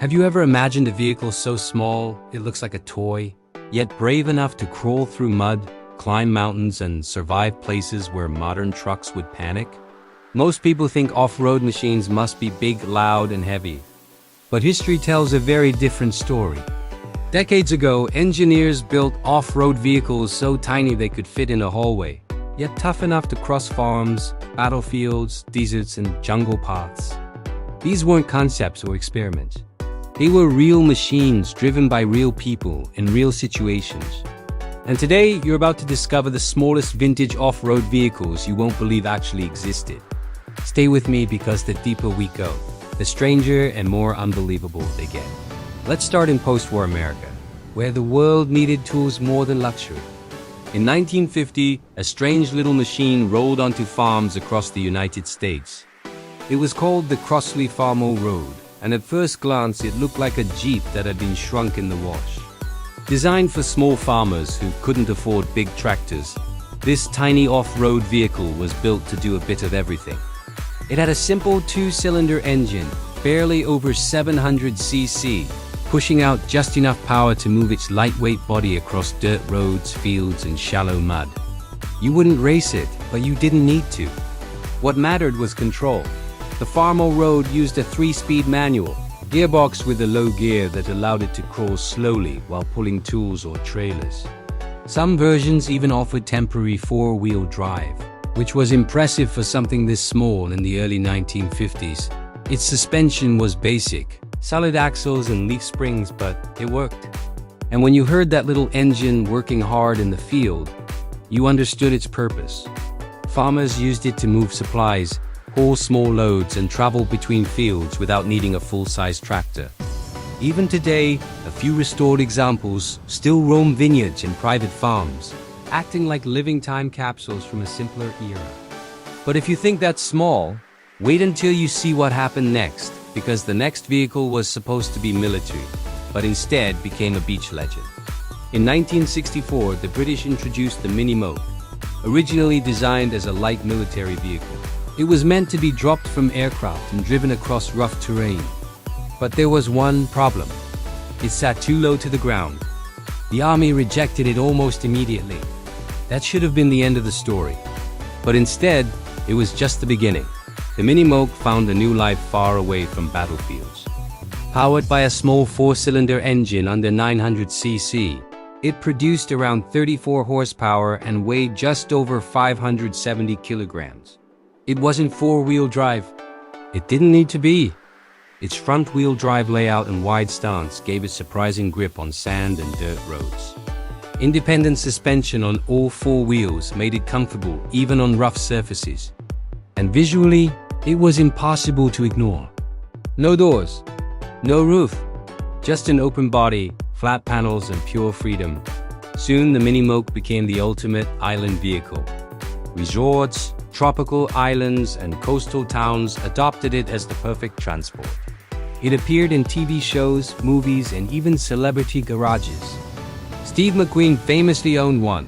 Have you ever imagined a vehicle so small it looks like a toy, yet brave enough to crawl through mud, climb mountains, and survive places where modern trucks would panic? Most people think off-road machines must be big, loud, and heavy. But history tells a very different story. Decades ago, engineers built off-road vehicles so tiny they could fit in a hallway, yet tough enough to cross farms, battlefields, deserts, and jungle paths. These weren't concepts or experiments. They were real machines driven by real people in real situations. And today, you're about to discover the smallest vintage off-road vehicles you won't believe actually existed. Stay with me because the deeper we go, the stranger and more unbelievable they get. Let's start in post-war America, where the world needed tools more than luxury. In 1950, a strange little machine rolled onto farms across the United States. It was called the Crosley Farm-O-Road, and at first glance it looked like a Jeep that had been shrunk in the wash. Designed for small farmers who couldn't afford big tractors, this tiny off-road vehicle was built to do a bit of everything. It had a simple two-cylinder engine, barely over 700 cc, pushing out just enough power to move its lightweight body across dirt roads, fields, and shallow mud. You wouldn't race it, but you didn't need to. What mattered was control. The Farm-O-Road used a 3-speed manual, gearbox with a low gear that allowed it to crawl slowly while pulling tools or trailers. Some versions even offered temporary 4-wheel drive, which was impressive for something this small in the early 1950s. Its suspension was basic, solid axles and leaf springs, but it worked. And when you heard that little engine working hard in the field, you understood its purpose. Farmers used it to move supplies, haul small loads, and travel between fields without needing a full-size tractor. Even today, a few restored examples still roam vineyards and private farms, acting like living time capsules from a simpler era. But if you think that's small, wait until you see what happened next, because the next vehicle was supposed to be military, but instead became a beach legend. In 1964, the British introduced the Mini Moke, originally designed as a light military vehicle. It was meant to be dropped from aircraft and driven across rough terrain. But there was one problem. It sat too low to the ground. The army rejected it almost immediately. That should have been the end of the story. But instead, it was just the beginning. The Mini Moke found a new life far away from battlefields. Powered by a small 4-cylinder engine under 900 cc, it produced around 34 horsepower and weighed just over 570 kilograms. It wasn't 4-wheel drive. It didn't need to be. Its front-wheel drive layout and wide stance gave it surprising grip on sand and dirt roads. Independent suspension on all 4 wheels made it comfortable even on rough surfaces. And visually, it was impossible to ignore. No doors, no roof, just an open body, flat panels, and pure freedom. Soon the Mini Moke became the ultimate island vehicle. Resorts, tropical islands, and coastal towns adopted it as the perfect transport. It appeared in TV shows, movies, and even celebrity garages. Steve McQueen famously owned one.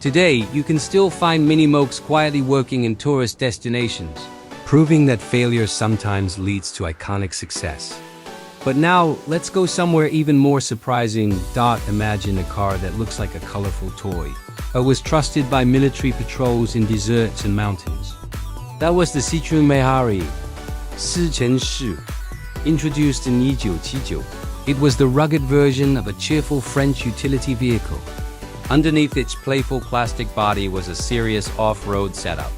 Today, you can still find Mini Mokes quietly working in tourist destinations, proving that failure sometimes leads to iconic success. But now, let's go somewhere even more surprising. Imagine a car that looks like a colorful toy, but was trusted by military patrols in deserts and mountains. That was the Citroën Méhari, introduced in 1979. It was the rugged version of a cheerful French utility vehicle. Underneath its playful plastic body was a serious off-road setup.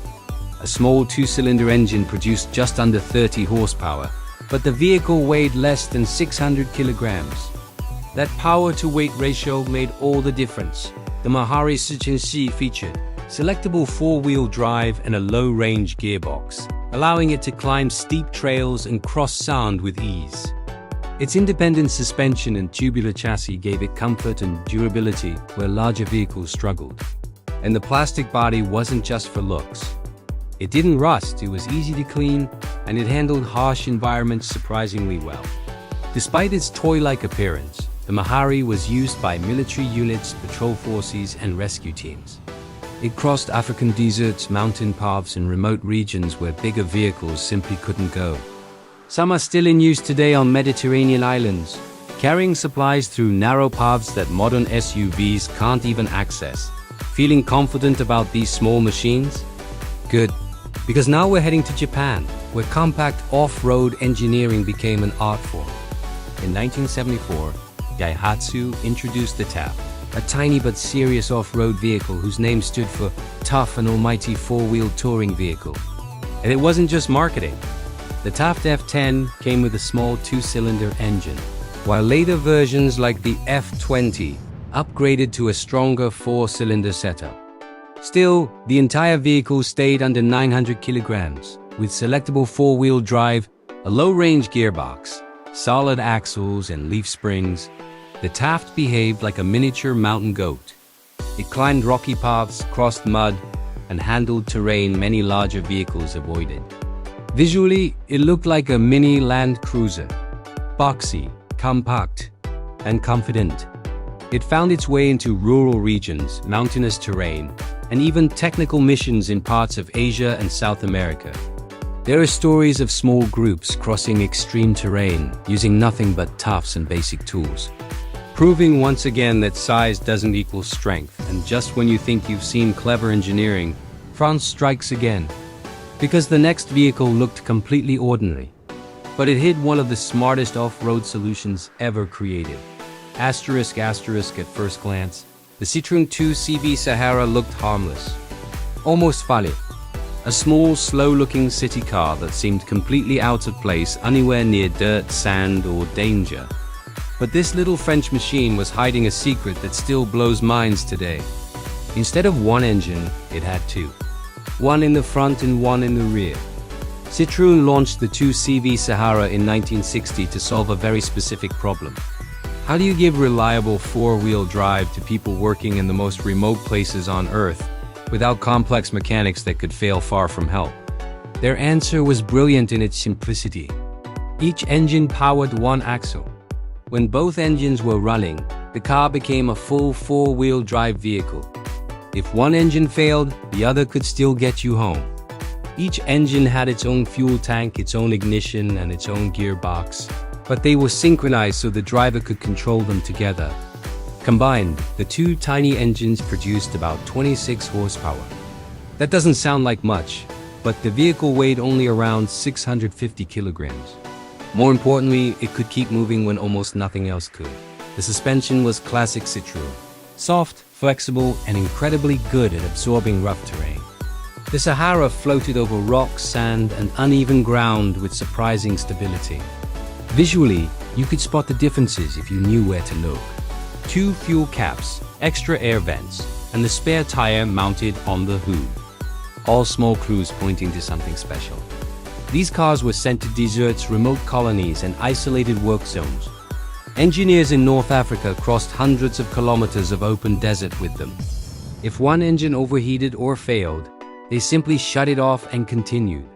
A small 2-cylinder engine produced just under 30 horsepower, but the vehicle weighed less than 600 kilograms. That power-to-weight ratio made all the difference. The Méhari Citroën featured selectable 4-wheel drive and a low-range gearbox, allowing it to climb steep trails and cross sand with ease. Its independent suspension and tubular chassis gave it comfort and durability where larger vehicles struggled. And the plastic body wasn't just for looks. It didn't rust, it was easy to clean, and it handled harsh environments surprisingly well. Despite its toy-like appearance, the Méhari was used by military units, patrol forces, and rescue teams. It crossed African deserts, mountain paths, and remote regions where bigger vehicles simply couldn't go. Some are still in use today on Mediterranean islands, carrying supplies through narrow paths that modern SUVs can't even access. Feeling confident about these small machines? Good, because now we're heading to Japan, where compact off-road engineering became an art form. In 1974, Daihatsu introduced the Taft, a tiny but serious off-road vehicle whose name stood for tough and almighty four-wheel touring vehicle. And it wasn't just marketing. The Taft F10 came with a small two-cylinder engine, while later versions like the F20 upgraded to a stronger four-cylinder setup. Still, the entire vehicle stayed under 900 kilograms, with selectable four-wheel drive, a low-range gearbox, solid axles and leaf springs. The Taft behaved like a miniature mountain goat. It climbed rocky paths, crossed mud, and handled terrain many larger vehicles avoided. Visually, it looked like a mini Land Cruiser. Boxy, compact, and confident. It found its way into rural regions, mountainous terrain, and even technical missions in parts of Asia and South America. There are stories of small groups crossing extreme terrain, using nothing but toughs and basic tools. Proving once again that size doesn't equal strength, and just when you think you've seen clever engineering, France strikes again. Because the next vehicle looked completely ordinary, but it hid one of the smartest off-road solutions ever created. Asterisk at first glance, the Citroën 2 CV Sahara looked harmless. Almost funny. A small, slow-looking city car that seemed completely out of place anywhere near dirt, sand, or danger. But this little French machine was hiding a secret that still blows minds today. Instead of one engine, it had two. One in the front and one in the rear. Citroën launched the 2 CV Sahara in 1960 to solve a very specific problem. How do you give reliable four-wheel drive to people working in the most remote places on Earth without complex mechanics that could fail far from help? Their answer was brilliant in its simplicity. Each engine powered one axle. When both engines were running, the car became a full four-wheel drive vehicle. If one engine failed, the other could still get you home. Each engine had its own fuel tank, its own ignition, and its own gearbox, but they were synchronized so the driver could control them together. Combined, the two tiny engines produced about 26 horsepower. That doesn't sound like much, but the vehicle weighed only around 650 kilograms. More importantly, it could keep moving when almost nothing else could. The suspension was classic Citroën. Soft, flexible, and incredibly good at absorbing rough terrain. The Sahara floated over rocks, sand, and uneven ground with surprising stability. Visually, you could spot the differences if you knew where to look. Two fuel caps, extra air vents, and the spare tire mounted on the hood. All small clues pointing to something special. These cars were sent to deserts, remote colonies, and isolated work zones. Engineers in North Africa crossed hundreds of kilometers of open desert with them. If one engine overheated or failed, they simply shut it off and continued.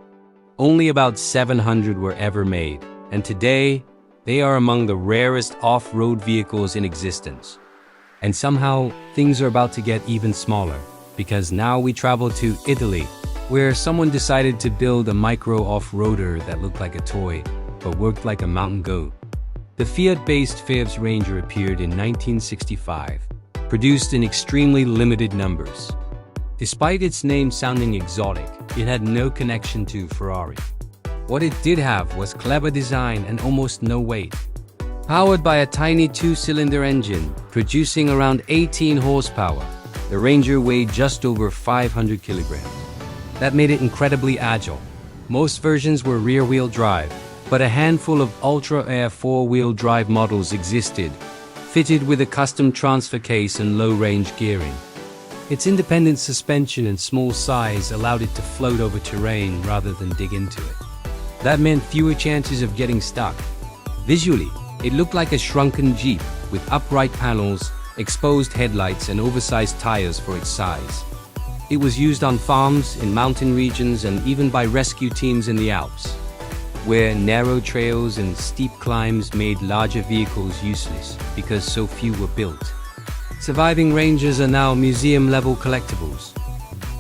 Only about 700 were ever made, and today, they are among the rarest off-road vehicles in existence. And somehow, things are about to get even smaller, because now we travel to Italy, where someone decided to build a micro off-roader that looked like a toy, but worked like a mountain goat. The Fiat-based Fairves Ranger appeared in 1965, produced in extremely limited numbers. Despite its name sounding exotic, it had no connection to Ferrari. What it did have was clever design and almost no weight. Powered by a tiny two-cylinder engine, producing around 18 horsepower, the Ranger weighed just over 500 kilograms. That made it incredibly agile. Most versions were rear-wheel drive, but a handful of ultra-air four-wheel drive models existed, fitted with a custom transfer case and low-range gearing. Its independent suspension and small size allowed it to float over terrain rather than dig into it. That meant fewer chances of getting stuck. Visually, it looked like a shrunken Jeep with upright panels, exposed headlights, and oversized tires for its size. It was used on farms, in mountain regions, and even by rescue teams in the Alps, where narrow trails and steep climbs made larger vehicles useless because so few were built. Surviving Rangers are now museum-level collectibles.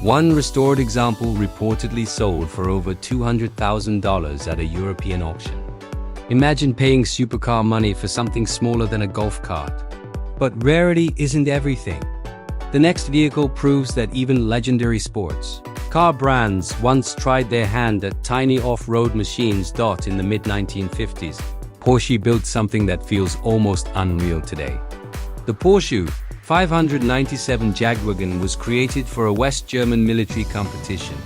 One restored example reportedly sold for over $200,000 at a European auction. Imagine paying supercar money for something smaller than a golf cart. But rarity isn't everything. The next vehicle proves that even legendary sports car brands once tried their hand at tiny off-road machines. In the mid-1950s, Porsche built something that feels almost unreal today. The Porsche 597 Jagdwagen was created for a West German military competition.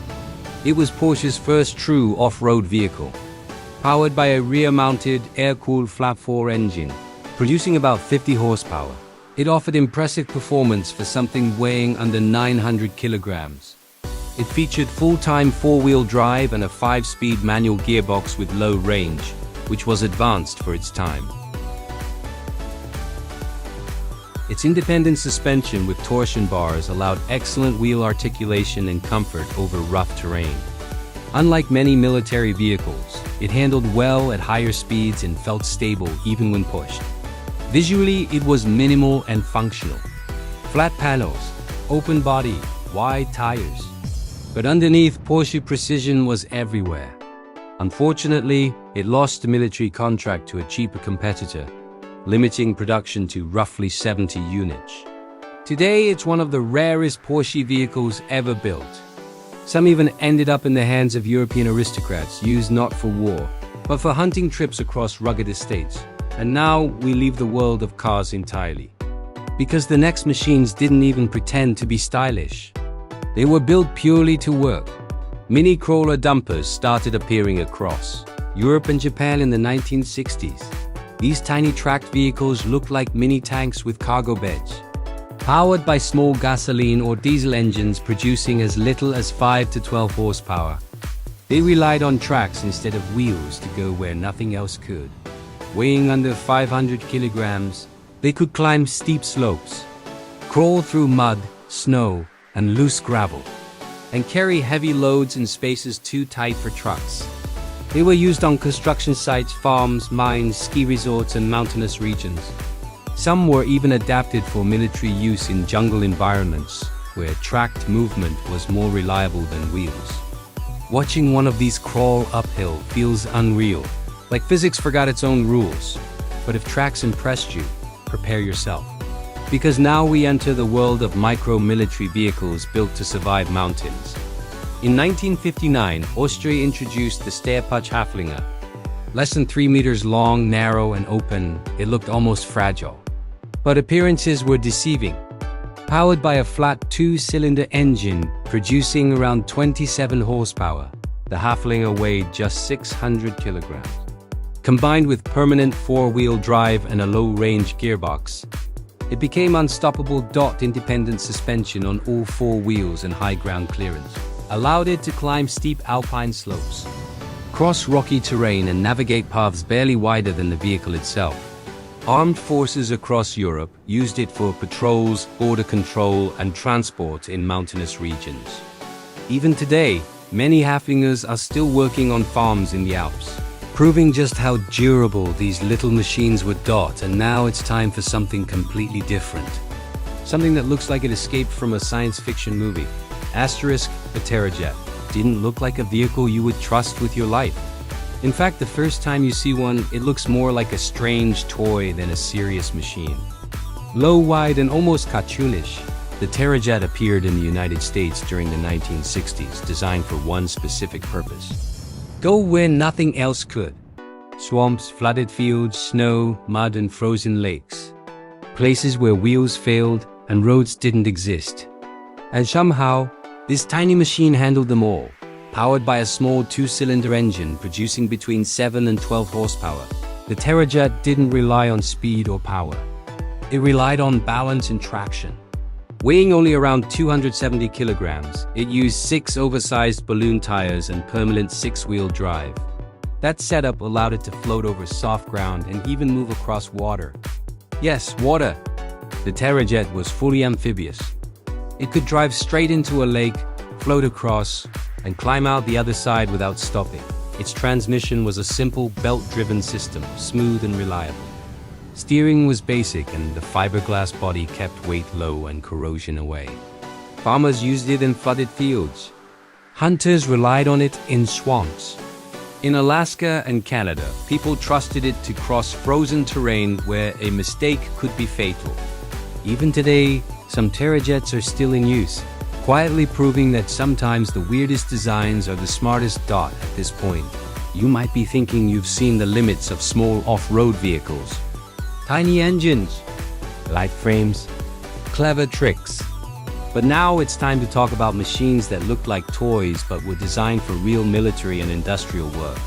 It was Porsche's first true off-road vehicle, powered by a rear-mounted air-cooled flat-4 engine, producing about 50 horsepower. It offered impressive performance for something weighing under 900 kilograms. It featured full-time four-wheel drive and a 5-speed manual gearbox with low range, which was advanced for its time. Its independent suspension with torsion bars allowed excellent wheel articulation and comfort over rough terrain. Unlike many military vehicles, it handled well at higher speeds and felt stable even when pushed. Visually, it was minimal and functional. Flat panels, open body, wide tires. But underneath, Porsche precision was everywhere. Unfortunately, it lost the military contract to a cheaper competitor, limiting production to roughly 70 units. Today, it's one of the rarest Porsche vehicles ever built. Some even ended up in the hands of European aristocrats, used not for war, but for hunting trips across rugged estates. And now we leave the world of cars entirely. Because the next machines didn't even pretend to be stylish. They were built purely to work. Mini crawler dumpers started appearing across Europe and Japan in the 1960s. These tiny tracked vehicles looked like mini tanks with cargo beds, powered by small gasoline or diesel engines producing as little as 5 to 12 horsepower. They relied on tracks instead of wheels to go where nothing else could. Weighing under 500 kilograms, they could climb steep slopes, crawl through mud, snow, and loose gravel, and carry heavy loads in spaces too tight for trucks. They were used on construction sites, farms, mines, ski resorts, and mountainous regions. Some were even adapted for military use in jungle environments, where tracked movement was more reliable than wheels. Watching one of these crawl uphill feels unreal, like physics forgot its own rules. But if tracks impressed you, prepare yourself. Because now we enter the world of micro-military vehicles built to survive mountains. In 1959, Austria introduced the Steyr-Puch Haflinger. Less than 3 meters long, narrow, and open, it looked almost fragile. But appearances were deceiving. Powered by a flat 2-cylinder engine producing around 27 horsepower, the Haflinger weighed just 600 kilograms. Combined with permanent 4-wheel drive and a low-range gearbox, it became unstoppable. Independent suspension on all 4 wheels and high ground clearance allowed it to climb steep alpine slopes, cross rocky terrain, and navigate paths barely wider than the vehicle itself. Armed forces across Europe used it for patrols, border control, and transport in mountainous regions. Even today, many Haflingers are still working on farms in the Alps, proving just how durable these little machines were. And now it's time for something completely different. Something that looks like it escaped from a science fiction movie. The TerraJet didn't look like a vehicle you would trust with your life. In fact, the first time you see one, it looks more like a strange toy than a serious machine. Low, wide, and almost cartoonish, the TerraJet appeared in the United States during the 1960s, designed for one specific purpose: go where nothing else could. Swamps, flooded fields, snow, mud, and frozen lakes. Places where wheels failed and roads didn't exist. And somehow, this tiny machine handled them all. Powered by a small 2-cylinder engine producing between 7 and 12 horsepower, the TerraJet didn't rely on speed or power. It relied on balance and traction. Weighing only around 270 kilograms, it used 6 oversized balloon tires and permanent 6-wheel drive. That setup allowed it to float over soft ground and even move across water. Yes, water! The TerraJet was fully amphibious. It could drive straight into a lake, float across, and climb out the other side without stopping. Its transmission was a simple belt-driven system, smooth and reliable. Steering was basic, and the fiberglass body kept weight low and corrosion away. Farmers used it in flooded fields. Hunters relied on it in swamps. In Alaska and Canada, people trusted it to cross frozen terrain where a mistake could be fatal. Even today, some TerraJets are still in use, quietly proving that sometimes the weirdest designs are the smartest. At this point, you might be thinking you've seen the limits of small off-road vehicles. Tiny engines, light frames, clever tricks. But now it's time to talk about machines that look like toys but were designed for real military and industrial work.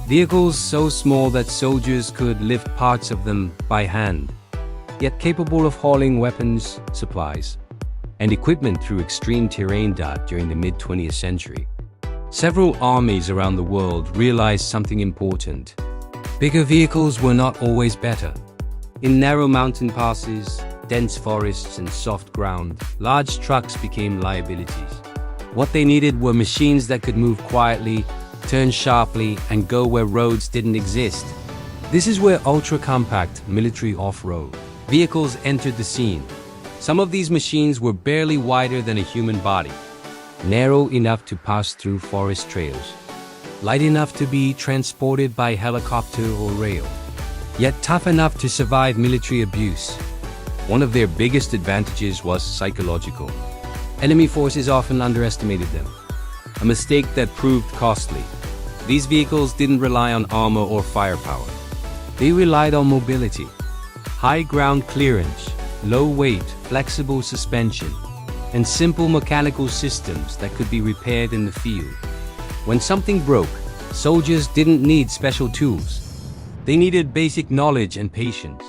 Vehicles so small that soldiers could lift parts of them by hand, yet capable of hauling weapons, supplies, and equipment through extreme terrain. During the mid-20th century, several armies around the world realized something important. Bigger vehicles were not always better. In narrow mountain passes, dense forests, and soft ground, large trucks became liabilities. What they needed were machines that could move quietly, turn sharply, and go where roads didn't exist. This is where ultra-compact military off-road vehicles entered the scene. Some of these machines were barely wider than a human body, narrow enough to pass through forest trails, light enough to be transported by helicopter or rail, yet tough enough to survive military abuse. One of their biggest advantages was psychological. Enemy forces often underestimated them, a mistake that proved costly. These vehicles didn't rely on armor or firepower. They relied on mobility, high ground clearance, low weight, flexible suspension, and simple mechanical systems that could be repaired in the field. When something broke, soldiers didn't need special tools. They needed basic knowledge and patience.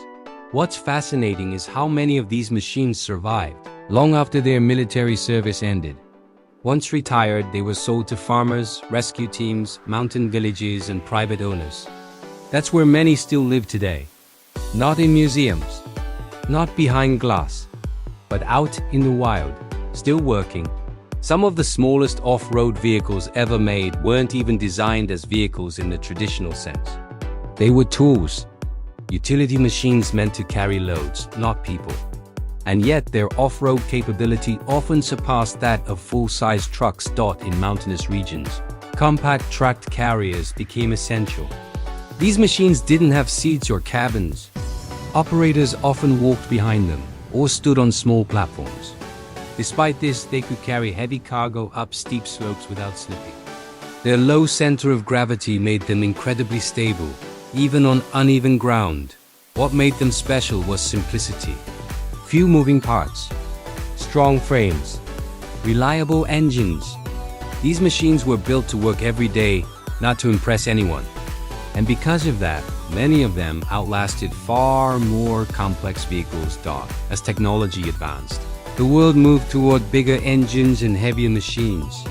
What's fascinating is how many of these machines survived long after their military service ended. Once retired, they were sold to farmers, rescue teams, mountain villages, and private owners. That's where many still live today. Not in museums, not behind glass, but out in the wild, still working. Some of the smallest off-road vehicles ever made weren't even designed as vehicles in the traditional sense. They were tools, utility machines meant to carry loads, not people. And yet their off-road capability often surpassed that of full-size trucks. In mountainous regions, compact tracked carriers became essential. These machines didn't have seats or cabins. Operators often walked behind them or stood on small platforms. Despite this, they could carry heavy cargo up steep slopes without slipping. Their low center of gravity made them incredibly stable, even on uneven ground. What made them special was simplicity. Few moving parts, strong frames, reliable engines. These machines were built to work every day, not to impress anyone. And because of that, many of them outlasted far more complex vehicles. As technology advanced, the world moved toward bigger engines and heavier machines.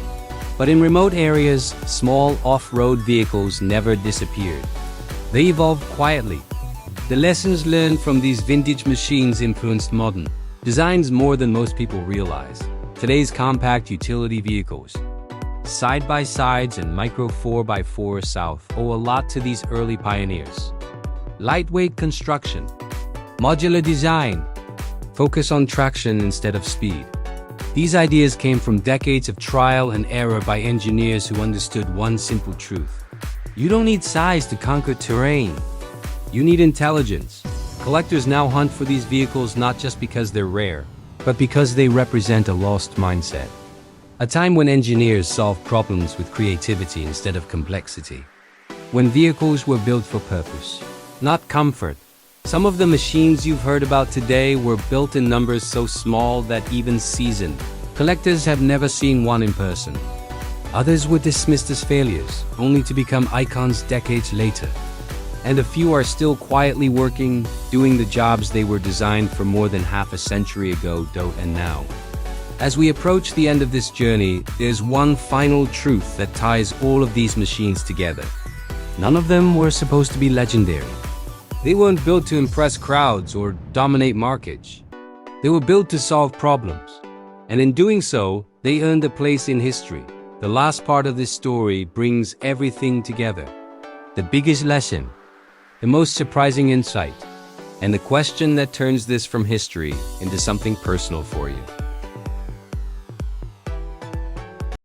But in remote areas, small off-road vehicles never disappeared. They evolved quietly. The lessons learned from these vintage machines influenced modern designs more than most people realize. Today's compact utility vehicles, side-by-sides and micro 4x4 owe a lot to these early pioneers. Lightweight construction, modular design, focus on traction instead of speed. These ideas came from decades of trial and error by engineers who understood one simple truth. You don't need size to conquer terrain. You need intelligence. Collectors now hunt for these vehicles not just because they're rare, but because they represent a lost mindset. A time when engineers solved problems with creativity instead of complexity. When vehicles were built for purpose, not comfort. Some of the machines you've heard about today were built in numbers so small that even seasoned collectors have never seen one in person. Others were dismissed as failures, only to become icons decades later. And a few are still quietly working, doing the jobs they were designed for more than half a century ago. And now, as we approach the end of this journey, there's one final truth that ties all of these machines together. None of them were supposed to be legendary. They weren't built to impress crowds or dominate markets. They were built to solve problems. And in doing so, they earned a place in history. The last part of this story brings everything together. The biggest lesson, the most surprising insight, and the question that turns this from history into something personal for you.